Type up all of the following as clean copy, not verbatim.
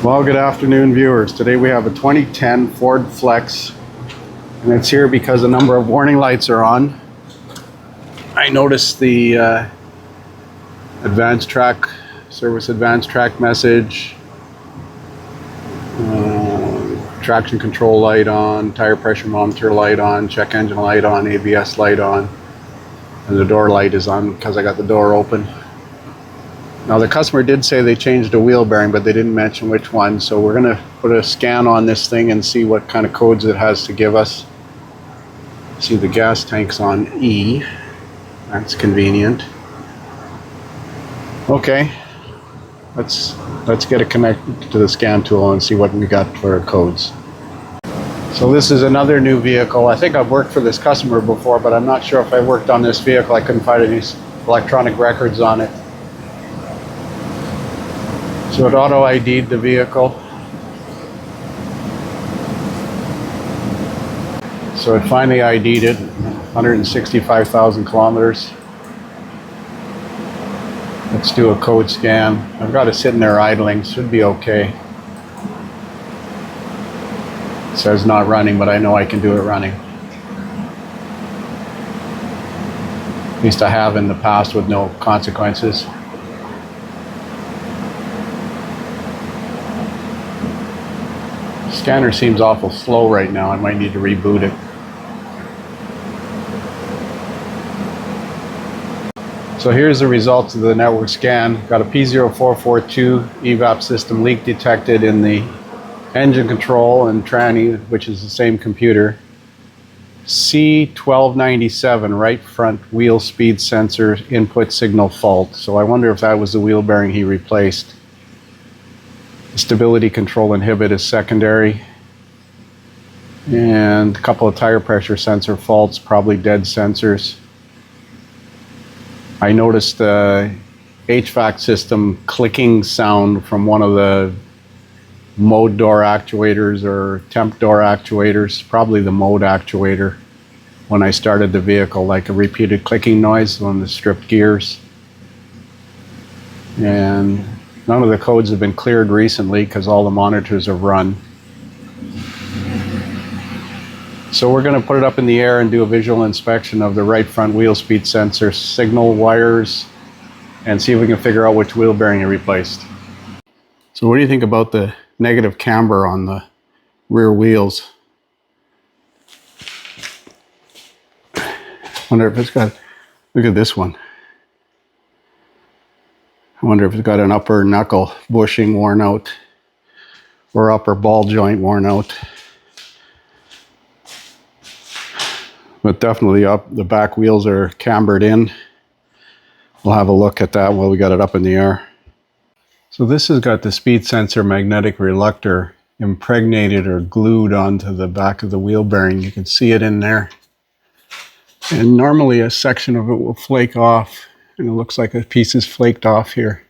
Well, good afternoon, viewers. Today we have a 2010 Ford Flex, and it's here because a number of warning lights are on. I noticed the Advance Trac, Service Advance Trac message, traction control light on, tire pressure monitor light on, check engine light on, ABS light on, and the door light is on because I got the door open. Now the customer did say they changed a wheel bearing, but they didn't mention which one, so we're going to put a scan on this thing and see what kind of codes it has to give us. See, the gas tank's on E. That's convenient. Okay, let's get it connected to the scan tool and see what we got for codes. So this is another new vehicle. I think I've worked for this customer before, but I'm not sure if I worked on this vehicle. I couldn't find any electronic records on it. So it auto ID'd the vehicle. So it finally ID'd it, 165,000 kilometers. Let's do a code scan. I've got it sitting there idling, should be okay. It says not running, but I know I can do it running. At least I have in the past with no consequences. Scanner seems awful slow right now. I might need to reboot it. So here's the results of the network scan. Got a P0442 evap system leak detected in the engine control and tranny, which is the same computer. C1293 right front wheel speed sensor input signal fault. So I wonder if that was the wheel bearing he replaced. Stability control inhibit is secondary, and a couple of tire pressure sensor faults, probably dead sensors. I noticed the HVAC system clicking sound from one of the mode door actuators or temp door actuators, probably the mode actuator, when I started the vehicle, like a repeated clicking noise on the stripped gears. And none of the codes have been cleared recently because all the monitors are run. So we're going to put it up in the air and do a visual inspection of the right front wheel speed sensor signal wires and see if we can figure out which wheel bearing you replaced. So what do you think about the negative camber on the rear wheels? Wonder if it's got, look at this one. I wonder if it's got an upper knuckle bushing worn out or upper ball joint worn out. But definitely the back wheels are cambered in. We'll have a look at that while we got it up in the air. So this has got the speed sensor magnetic reluctor impregnated or glued onto the back of the wheel bearing. You can see it in there. And normally a section of it will flake off, and it looks like a piece is flaked off here.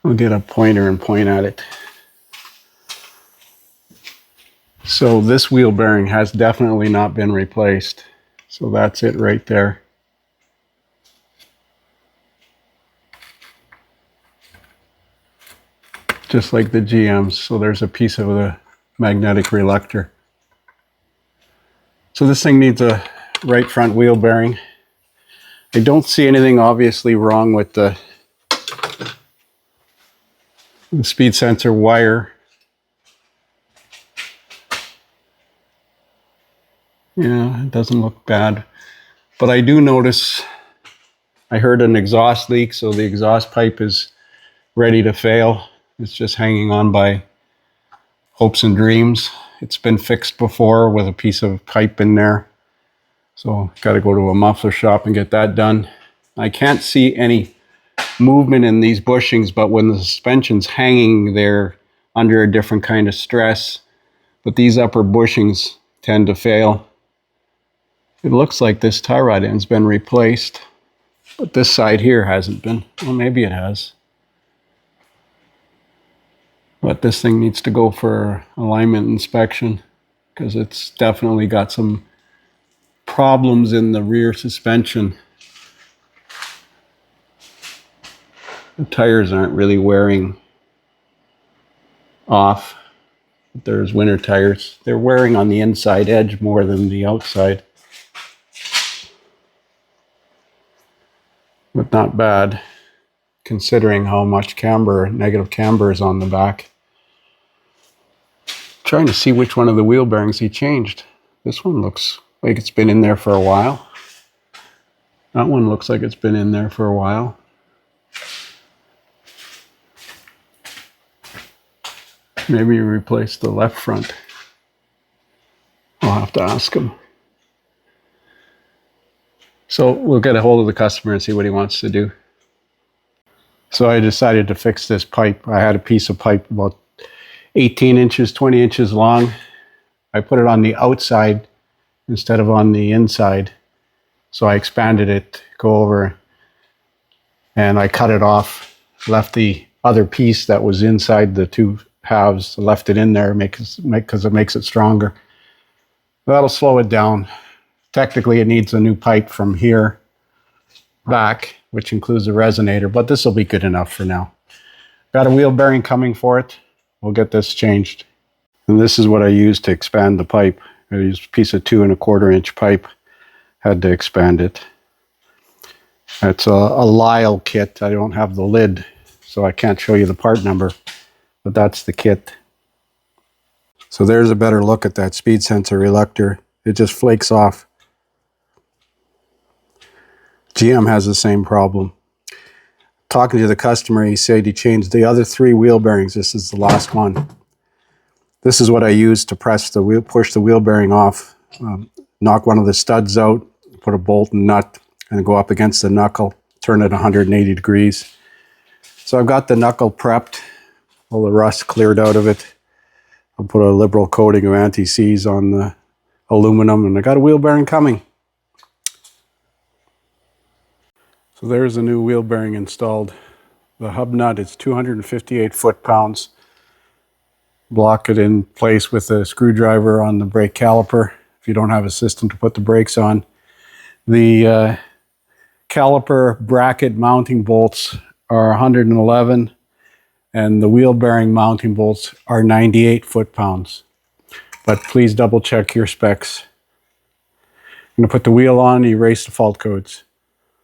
I'll get a pointer and point at it. So this wheel bearing has definitely not been replaced. So that's it right there. Just like the GMs. So there's a piece of the magnetic reluctor. So this thing needs a right front wheel bearing. I don't see anything obviously wrong with the speed sensor wire. Yeah, it doesn't look bad. But I do notice, I heard an exhaust leak, so the exhaust pipe is ready to fail. It's just hanging on by hopes and dreams. It's been fixed before with a piece of pipe in there. So got to go to a muffler shop and get that done. I can't see any movement in these bushings, but when the suspension's hanging there under a different kind of stress, but these upper bushings tend to fail. It looks like this tie rod end's been replaced, but this side here hasn't been. Well, maybe it has. But this thing needs to go for alignment inspection because it's definitely got some problems in the rear suspension. The tires aren't really wearing off. There's winter tires. They're wearing on the inside edge more than the outside. But not bad, considering how much camber, negative camber is on the back. Trying to see which one of the wheel bearings he changed. This one looks like it's been in there for a while. That one looks like it's been in there for a while. Maybe you replaced the left front. I'll have to ask him. So we'll get a hold of the customer and see what he wants to do. So I decided to fix this pipe. I had a piece of pipe about 18 inches, 20 inches long. I put it on the outside instead of on the inside. So I expanded it, go over, and I cut it off, left the other piece that was inside the two halves, left it in there because it makes it stronger. That'll slow it down. Technically, it needs a new pipe from here back, which includes a resonator, but this will be good enough for now. Got a wheel bearing coming for it. We'll get this changed. And this is what I used to expand the pipe. I used a piece of 2 1/4 inch pipe. Had to expand it. It's a Lyle kit. I don't have the lid, so I can't show you the part number, but that's the kit. So there's a better look at that speed sensor reluctor. It just flakes off. GM has the same problem. Talking to the customer, he said he changed the other 3 wheel bearings. This is the last one. This is what I used to press the wheel, push the wheel bearing off, knock one of the studs out, put a bolt and nut, and go up against the knuckle, turn it 180 degrees. So I've got the knuckle prepped, all the rust cleared out of it. I'll put a liberal coating of anti-seize on the aluminum, and I got a wheel bearing coming. So there's a new wheel bearing installed. The hub nut is 258 foot-pounds. Block it in place with a screwdriver on the brake caliper if you don't have a system to put the brakes on. The caliper bracket mounting bolts are 111, and the wheel bearing mounting bolts are 98 foot-pounds. But please double check your specs. I'm going to put the wheel on and erase the fault codes.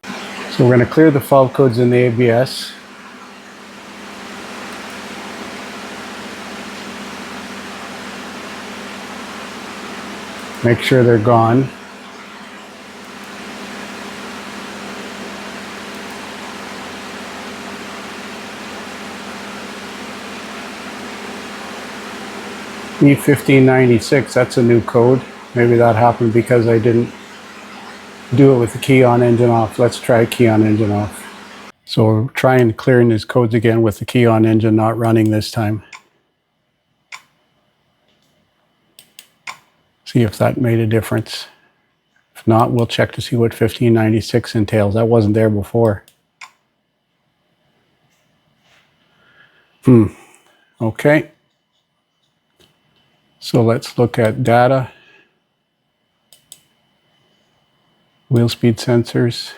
So we're going to clear the fault codes in the ABS. Make sure they're gone. E1596, that's a new code. Maybe that happened because I didn't do it with the key on engine off. Let's try key on engine off. So we're trying clearing these codes again with the key on engine not running this time. See if that made a difference. If not, we'll check to see what 1596 entails. That wasn't there before. Okay. So let's look at data. Wheel speed sensors.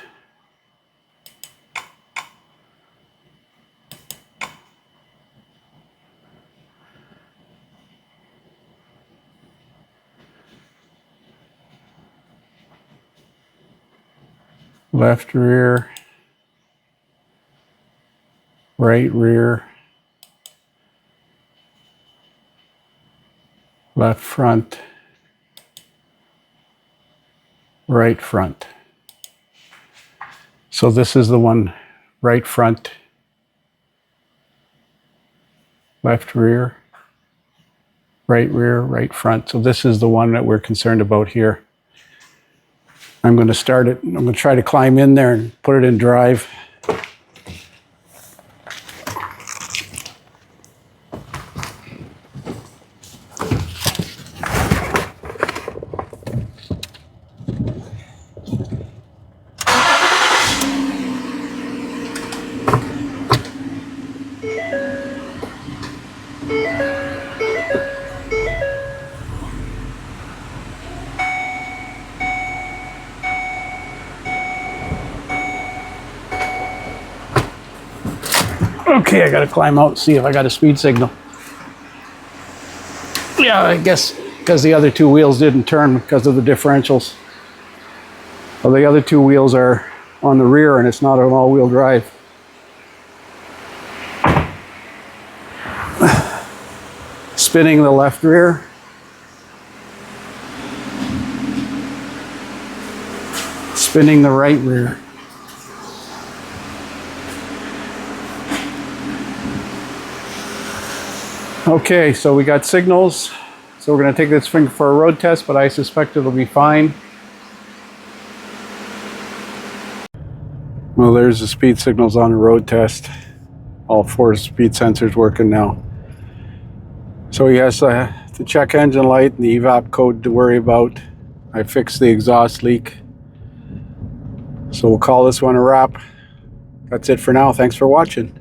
Left rear, right rear, left front, right front. So this is the one, right front, left rear, right front. So this is the one that we're concerned about here. I'm going to start it. I'm going to try to climb in there and put it in drive. Okay, I gotta climb out and see if I got a speed signal. Yeah, I guess because the other two wheels didn't turn because of the differentials. Well, the other two wheels are on the rear and it's not an all-wheel drive. Spinning the left rear. Spinning the right rear. Okay, so we got signals. So we're going to take this thing for a road test, but I suspect it'll be fine. Well, there's the speed signals on the road test. All 4 speed sensors working now. So he has the check engine light and the evap code to worry about. I fixed the exhaust leak. So we'll call this one a wrap. That's it for now. Thanks for watching.